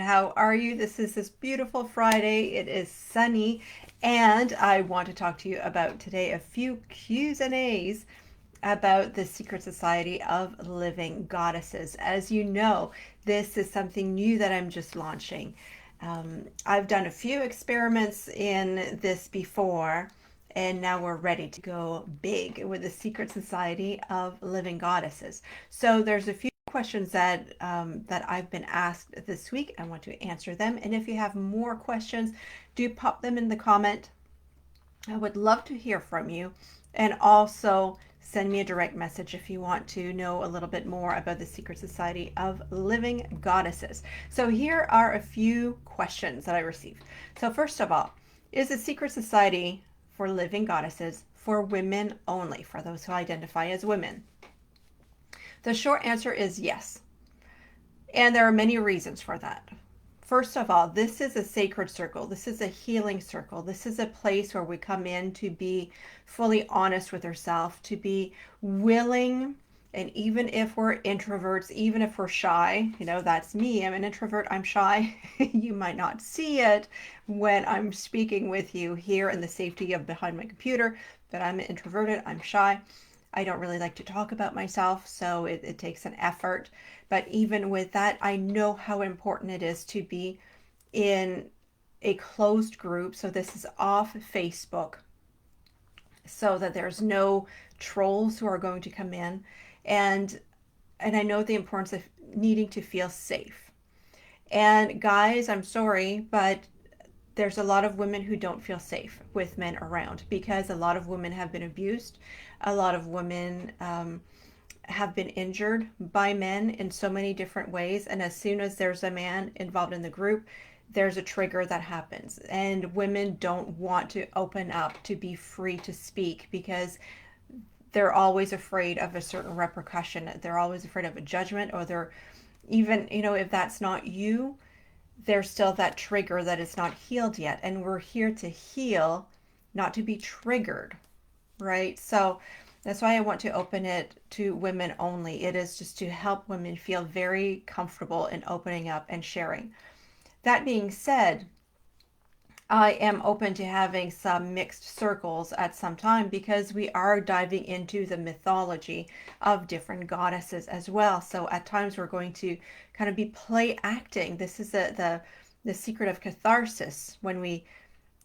How are you? This beautiful Friday. It is sunny, and I want to talk to you about today a few Q's and A's about the secret society of living goddesses. As you know, this is something new that I'm just launching. I've done a few experiments in this before, and now we're ready to go big with the secret society of living goddesses. So there's a few questions that I've been asked this week. I want to answer them, and if you have more questions, do pop them in the comment. I would love to hear from you, and also send me a direct message if you want to know a little bit more about the Secret Society of Living Goddesses. So here are a few questions that I received. So first of all, is the Secret Society for Living Goddesses for women only, for those who identify as women? The short answer is yes. And there are many reasons for that. First of all, this is a sacred circle. This is a healing circle. This is a place where we come in to be fully honest with ourselves, to be willing. And even if we're introverts, even if we're shy, that's me. I'm an introvert, I'm shy. You might not see it when I'm speaking with you here in the safety of behind my computer, but I'm introverted, I'm shy. I don't really like to talk about myself, so it takes an effort. But even with that, I know how important it is to be in a closed group. So this is off Facebook, so that there's no trolls who are going to come in. And I know the importance of needing to feel safe. And guys, I'm sorry, but there's a lot of women who don't feel safe with men around because a lot of women have been abused. A lot of women have been injured by men in so many different ways. And as soon as there's a man involved in the group, there's a trigger that happens. And women don't want to open up to be free to speak because they're always afraid of a certain repercussion. They're always afraid of a judgment, or they're even, if that's not you, there's still that trigger that is not healed yet. And we're here to heal, not to be triggered, right? So that's why I want to open it to women only. It is just to help women feel very comfortable in opening up and sharing. That being said, I am open to having some mixed circles at some time because we are diving into the mythology of different goddesses as well. So at times we're going to kind of be play acting. This is the secret of catharsis, when we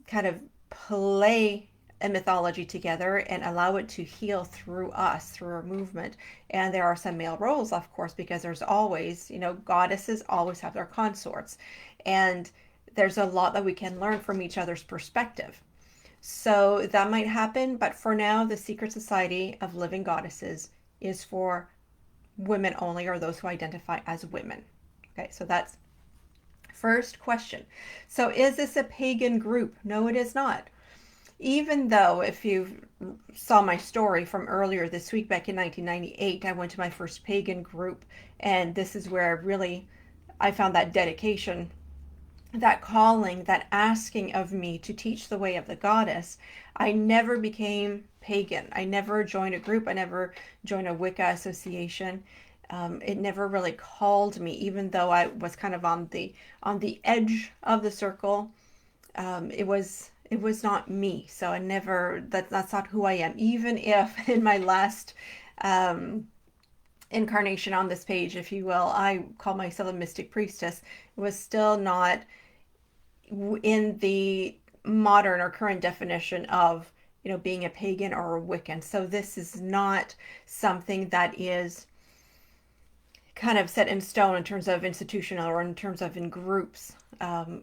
kind of play a mythology together and allow it to heal through us, through our movement. And there are some male roles, of course, because there's always, goddesses always have their consorts. And there's a lot that we can learn from each other's perspective. So that might happen, but for now, the Secret Society of Living Goddesses is for women only, or those who identify as women. Okay, so that's first question. So is this a pagan group? No, it is not. Even though, if you saw my story from earlier this week, back in 1998, I went to my first pagan group, and this is where I found that dedication, that calling, that asking of me to teach the way of the goddess. I never became pagan. I never joined a group. I never joined a Wicca association. It never really called me, even though I was kind of on the edge of the circle. It was not me. So I never, that's not who I am. Even if in my last incarnation on this page, if you will, I call myself a mystic priestess, it was still not in the modern or current definition of, being a pagan or a Wiccan. So this is not something that is kind of set in stone in terms of institutional or in terms of in groups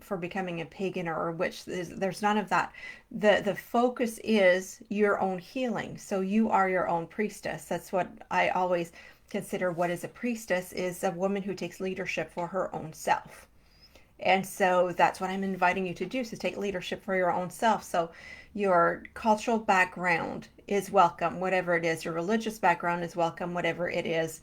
for becoming a pagan or a witch. There's none of that. The focus is your own healing. So you are your own priestess. That's what I always consider. What is a priestess is a woman who takes leadership for her own self. And so that's what I'm inviting you to do, is to take leadership for your own self. So your cultural background is welcome, whatever it is. Your religious background is welcome, whatever it is.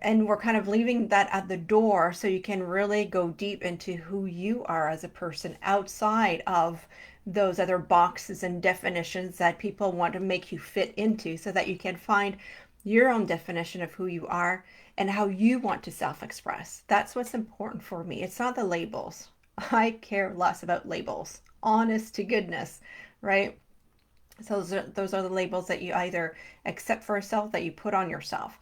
And we're kind of leaving that at the door so you can really go deep into who you are as a person outside of those other boxes and definitions that people want to make you fit into, so that you can find your own definition of who you are and how you want to self-express. That's what's important for me. It's not the labels. I care less about labels, honest to goodness, right? So those are the labels that you either accept for yourself, that you put on yourself.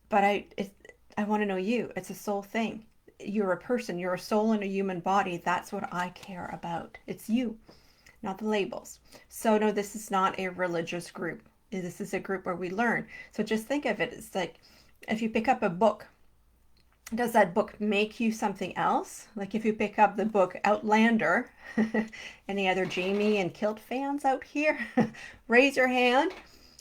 But I want to know you. It's a soul thing. You're a person. You're a soul in a human body. That's what I care about. It's you, not the labels. So no, this is not a religious group. This is a group where we learn. So just think of it as like if you pick up a book, does that book make you something else? Like if you pick up the book Outlander, any other Jamie and Kilt fans out here? Raise your hand.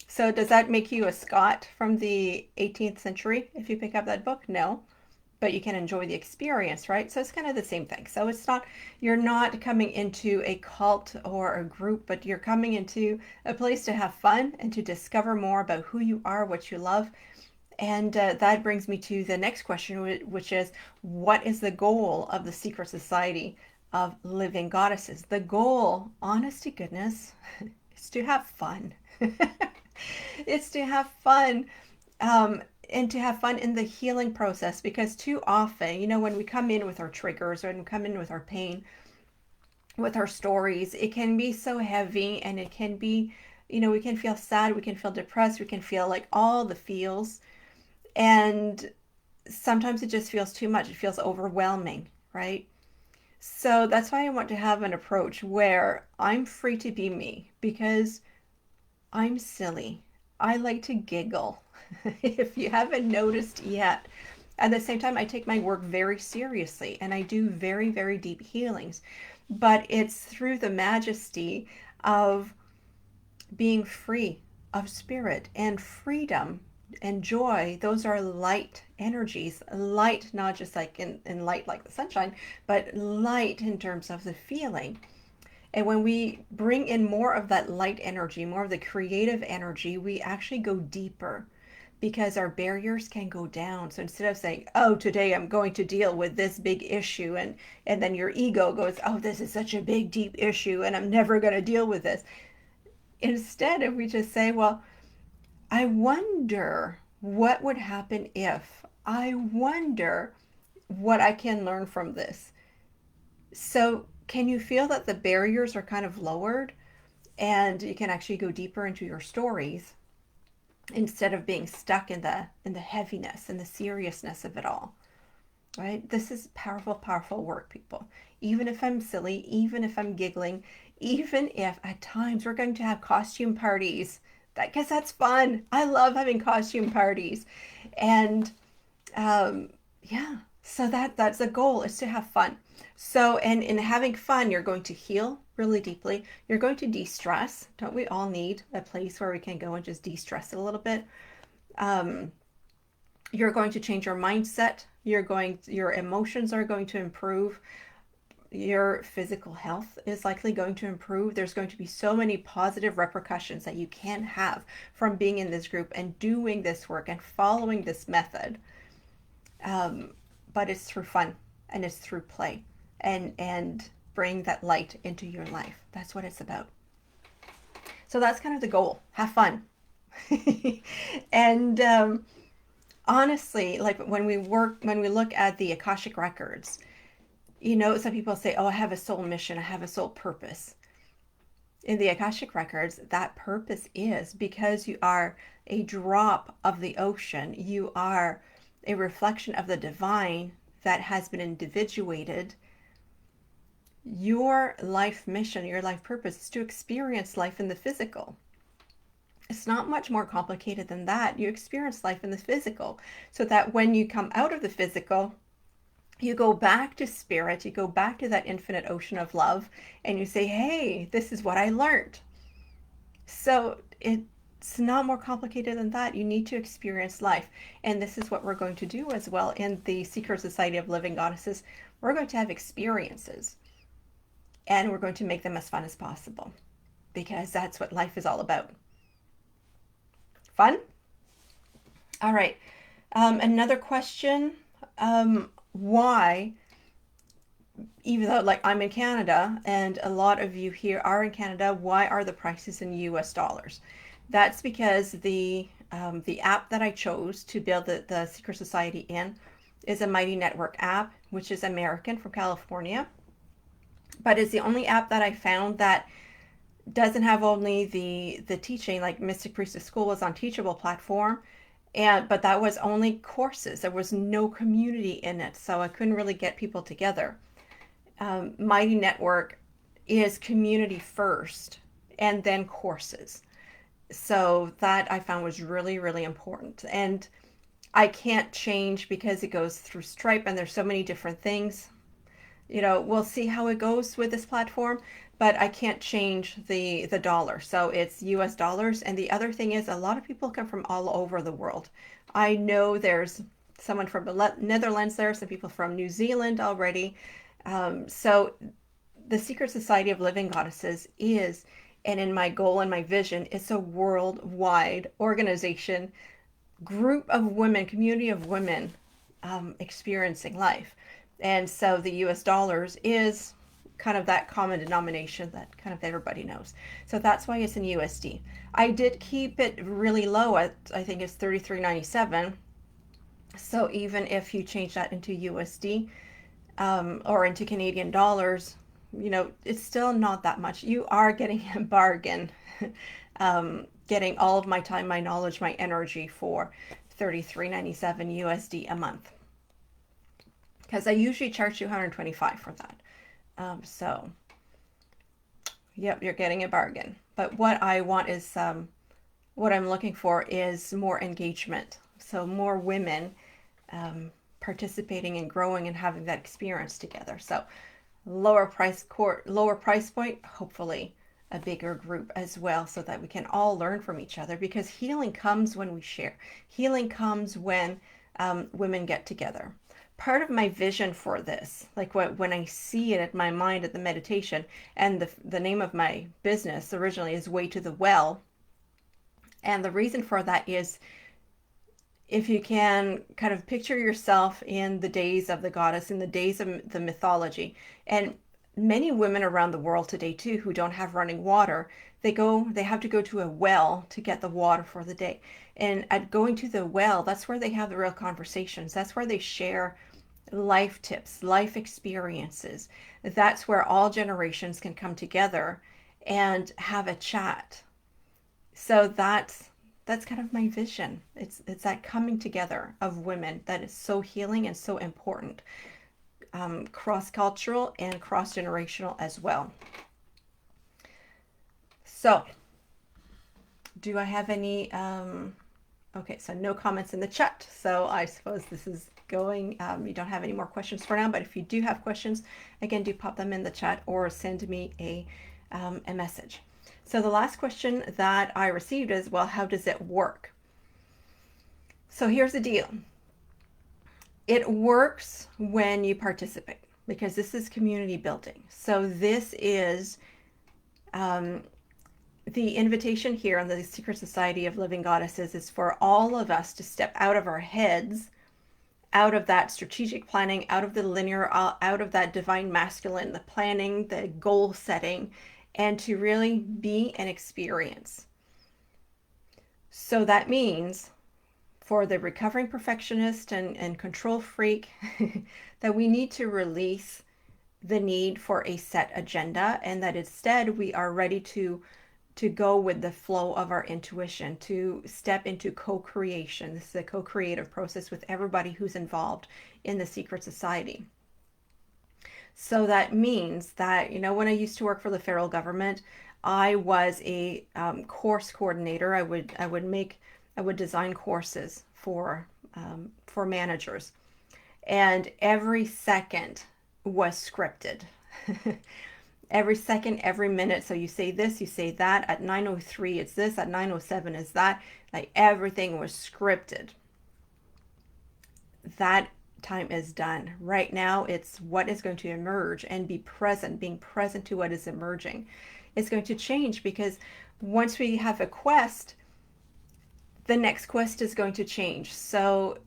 So does that make you a Scot from the 18th century if you pick up that book? No, but you can enjoy the experience, right? So it's kind of the same thing. So it's not, you're not coming into a cult or a group, but you're coming into a place to have fun and to discover more about who you are, what you love. And that brings me to the next question, which is, what is the goal of the secret society of living goddesses? The goal, honest to goodness, is to have fun. It's to have fun, and to have fun in the healing process, because too often, when we come in with our triggers, when we come in with our pain, with our stories, it can be so heavy, and it can be, we can feel sad, we can feel depressed, we can feel like all the feels. And sometimes it just feels too much. It feels overwhelming, right? So that's why I want to have an approach where I'm free to be me, because I'm silly. I like to giggle. If you haven't noticed yet. At the same time, I take my work very seriously and I do very, very deep healings. But it's through the majesty of being free of spirit and freedom and joy. Those are light energies. Light, not just like in light like the sunshine, but light in terms of the feeling. And when we bring in more of that light energy, more of the creative energy, we actually go deeper, because our barriers can go down. So instead of saying, oh, today I'm going to deal with this big issue, and then your ego goes, oh, this is such a big, deep issue, and I'm never going to deal with this. Instead, if we just say, well, I wonder what would happen if, I wonder what I can learn from this. So can you feel that the barriers are kind of lowered, and you can actually go deeper into your stories instead of being stuck in the heaviness and the seriousness of it all, right? This is powerful, powerful work, people. Even if I'm silly, even if I'm giggling, even if at times we're going to have costume parties, because that's fun. I love having costume parties. And yeah, so that's the goal, is to have fun. So, and in having fun, you're going to heal really deeply. You're going to de-stress. Don't we all need a place where we can go and just de-stress a little bit? Um, you're going to change your mindset. Your emotions are going to improve. Your physical health is likely going to improve. There's going to be so many positive repercussions that you can have from being in this group and doing this work and following this method. But it's through fun and it's through play, and bring that light into your life. That's what it's about. So that's kind of the goal. Have fun. And honestly, like when we look at the Akashic records, some people say, oh, I have a soul mission, I have a soul purpose. In the Akashic records, that purpose is because you are a drop of the ocean. You are a reflection of the divine that has been individuated. Your life mission, your life purpose is to experience life in the physical. It's not much more complicated than that. You experience life in the physical so that when you come out of the physical, you go back to spirit, you go back to that infinite ocean of love, and you say, hey, this is what I learned. So it's not more complicated than that. You need to experience life. And this is what we're going to do as well in the Secret Society of Living Goddesses. We're going to have experiences, and we're going to make them as fun as possible, because that's what life is all about. Fun? All right. Another question. Why, even though like I'm in Canada and a lot of you here are in Canada, why are the prices in US dollars? That's because the the app that I chose to build the Secret Society in is a Mighty Network app, which is American from California, but it's the only app that I found that doesn't have only the teaching, like Mystic Priestess School was on Teachable platform, and but that was only courses. There was no community in it, so I couldn't really get people together. Mighty Network is community first and then courses. So that I found was really, really important. And I can't change because it goes through Stripe and there's so many different things. We'll see how it goes with this platform, but I can't change the dollar. So it's US dollars. And the other thing is a lot of people come from all over the world. I know there's someone from the Netherlands there, some people from New Zealand already. So the Secret Society of Living Goddesses is, and in my goal and my vision, it's a worldwide organization, group of women, community of women experiencing life. And so the US dollars is kind of that common denomination that kind of everybody knows. So that's why it's in USD. I did keep it really low at, I think it's 33.97. So even if you change that into USD or into Canadian dollars, it's still not that much. You are getting a bargain, getting all of my time, my knowledge, my energy for 33.97 USD a month. Because I usually charge you 125 for that. So, yep, you're getting a bargain. But what I want is, what I'm looking for is more engagement. So more women participating and growing and having that experience together. So lower price point, hopefully a bigger group as well, so that we can all learn from each other, because healing comes when we share. Healing comes when women get together. Part of my vision for this, like when I see it in my mind at the meditation, and the name of my business originally is Way to the Well. And the reason for that is, if you can kind of picture yourself in the days of the goddess, in the days of the mythology, and many women around the world today too, who don't have running water, they have to go to a well to get the water for the day. And at going to the well, that's where they have the real conversations. That's where they share life tips, life experiences. That's where all generations can come together and have a chat. So that's kind of my vision. It's that coming together of women that is so healing and so important, cross-cultural and cross-generational as well. So, do I have any? Okay, so no comments in the chat. So I suppose this is going. You don't have any more questions for now, but if you do have questions, again, do pop them in the chat or send me a message. So the last question that I received is, well, how does it work? So here's the deal. It works when you participate, because this is community building. So this is the invitation here on the Secret Society of Living Goddesses is for all of us to step out of our heads, out of that strategic planning, out of the linear, out of that divine masculine, the planning, the goal setting, and to really be an experience. So that means for the recovering perfectionist and control freak that we need to release the need for a set agenda, and that instead we are ready to go with the flow of our intuition, to step into co-creation. This is a co-creative process with everybody who's involved in the Secret Society. So that means that, when I used to work for the federal government, I was a course coordinator. I would design courses for managers, and every second was scripted. Every second, every minute. So you say this, you say that. At 9:03, it's this. At 9:07, is that. Like, everything was scripted. That time is done. Right now, it's what is going to emerge, and be present, being present to what is emerging. It's going to change, because once we have a quest, the next quest is going to change. So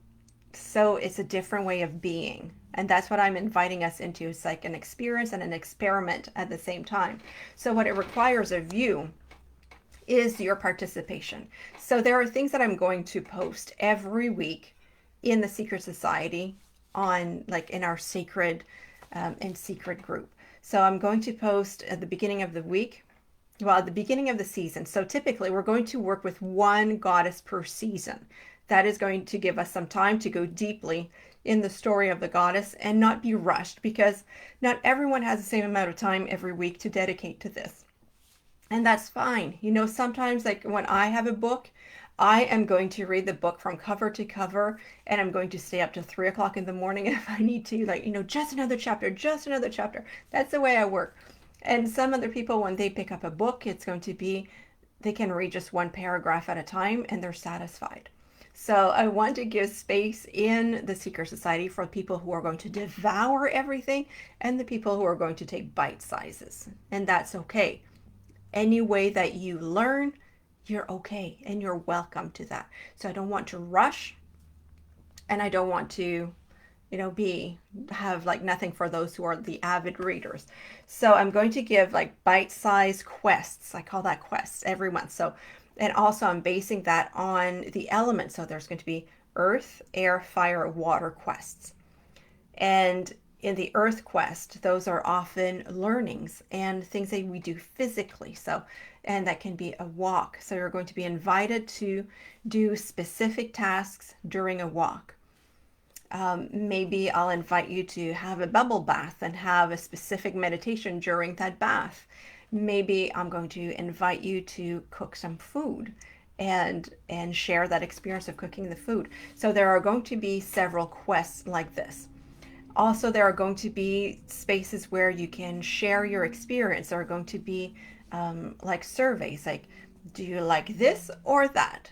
it's a different way of being. And that's what I'm inviting us into. It's like an experience and an experiment at the same time. So what it requires of you is your participation. So there are things that I'm going to post every week in the Secret Society on like in our sacred and secret group. So I'm going to post at the beginning of the week, well, at the beginning of the season. So typically we're going to work with one goddess per season. That is going to give us some time to go deeply in the story of the goddess and not be rushed, because not everyone has the same amount of time every week to dedicate to this. And that's fine. You know, sometimes like when I have a book, I am going to read the book from cover to cover, and I'm going to stay up to 3 o'clock in the morning if I need to, like, just another chapter, just another chapter. That's the way I work. And some other people, when they pick up a book, it's going to be, they can read just one paragraph at a time and they're satisfied. So I want to give space in the Secret Society for people who are going to devour everything and the people who are going to take bite sizes. And that's okay. Any way that you learn, you're okay and you're welcome to that. So I don't want to rush, and I don't want to, be have like nothing for those who are the avid readers. So I'm going to give like bite-sized quests. I call that quests every month. So, and also I'm basing that on the elements. So there's going to be earth, air, fire, water quests. And in the earth quest, those are often learnings and things that we do physically. So, and that can be a walk. So you're going to be invited to do specific tasks during a walk. Maybe I'll invite you to have a bubble bath and have a specific meditation during that bath. Maybe I'm going to invite you to cook some food and share that experience of cooking the food. So there are going to be several quests like this. Also, there are going to be spaces where you can share your experience. There are going to be like surveys, like, do you like this or that?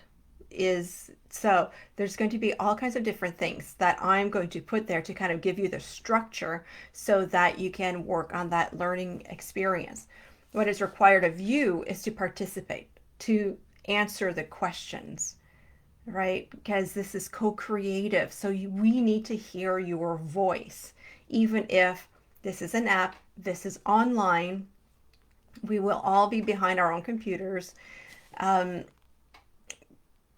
So there's going to be all kinds of different things that I'm going to put there to kind of give you the structure so that you can work on that learning experience. What is required of you is to participate, to answer the questions, right? Because this is co-creative. So we need to hear your voice. Even if this is an app, this is online, we will all be behind our own computers.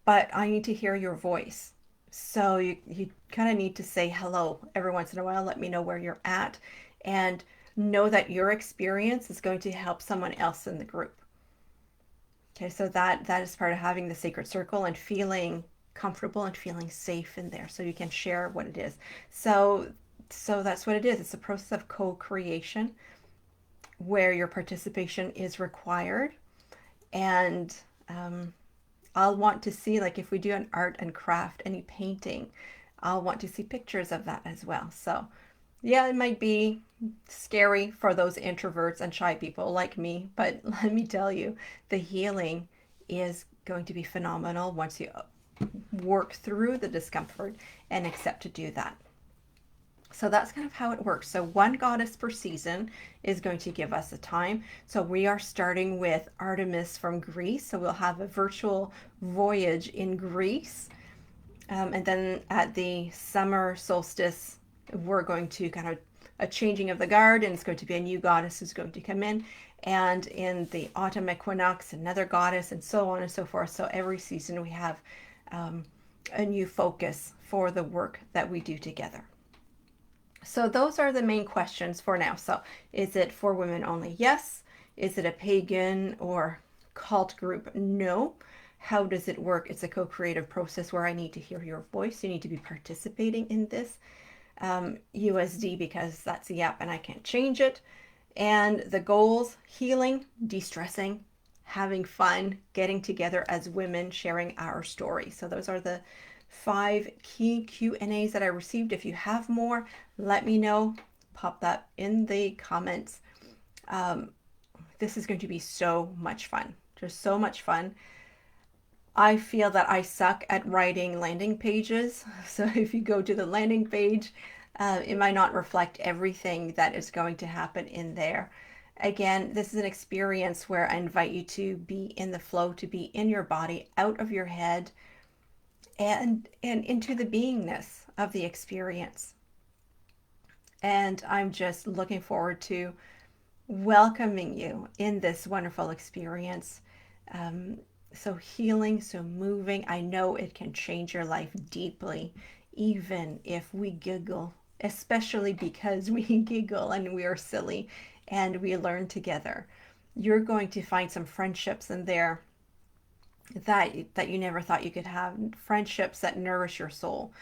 But I need to hear your voice. So you kind of need to say hello every once in a while. Let me know where you're at, and know that your experience is going to help someone else in the group. Okay, so that is part of having the sacred circle and feeling comfortable and feeling safe in there, so you can share what it is. So that's what it is. It's a process of co-creation where your participation is required. And I'll want to see, like, if we do an art and craft, any painting, I'll want to see pictures of that as well. So yeah, it might be scary for those introverts and shy people like me, but let me tell you, the healing is going to be phenomenal once you work through the discomfort and accept to do that. So that's kind of how it works. So one goddess per season is going to give us a time. So we are starting with Artemis from Greece. So we'll have a virtual voyage in Greece. And then at the summer solstice, we're going to kind of a changing of the guard, and it's going to be a new goddess who's going to come in. And in the autumn equinox, another goddess, and so on and so forth. So every season we have a new focus for the work that we do together. So those are the main questions for now. So is it for women only? Yes. Is it a pagan or cult group? No. How does it work? It's a co-creative process where I need to hear your voice. You need to be participating in this. USD, because that's the app and I can't change it. And the goals: healing, de-stressing, having fun, getting together as women, sharing our story. So those are the 5 key Q&As that I received. If you have more, let me know. Pop that in the comments. This is going to be so much fun. Just so much fun. I feel that I suck at writing landing pages. So if you go to the landing page, it might not reflect everything that is going to happen in there. Again, this is an experience where I invite you to be in the flow, to be in your body, out of your head, and into the beingness of the experience. And I'm just looking forward to welcoming you in this wonderful experience. Um, so healing, so moving. I know it can change your life deeply, even if we giggle, especially because we giggle and we are silly and we learn together. You're going to find some friendships in there that you never thought you could have, friendships that nourish your soul,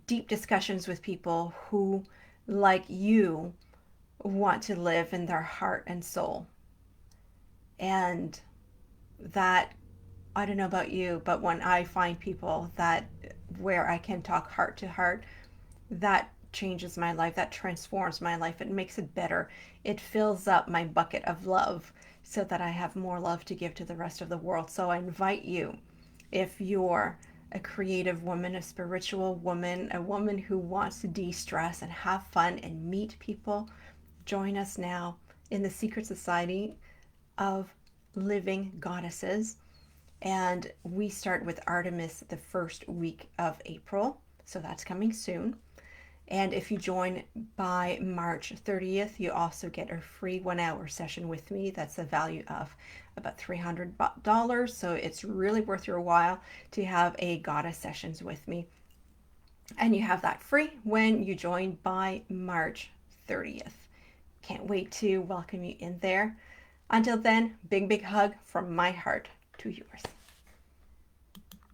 deep discussions with people who, like you, want to live in their heart and soul. And that, I don't know about you, but when I find people that where I can talk heart to heart, that changes my life. That transforms my life. It makes it better. It fills up my bucket of love so that I have more love to give to the rest of the world. So I invite you, if you're a creative woman, a spiritual woman, a woman who wants to de-stress and have fun and meet people, join us now in the secret society of living goddesses. And we start with Artemis the first week of April. So that's coming soon. And if you join by March 30th, you also get a free 1 hour session with me. That's a value of about $300. So it's really worth your while to have a goddess sessions with me. And you have that free when you join by March 30th. Can't wait to welcome you in there. Until then, big, big hug from my heart to yours.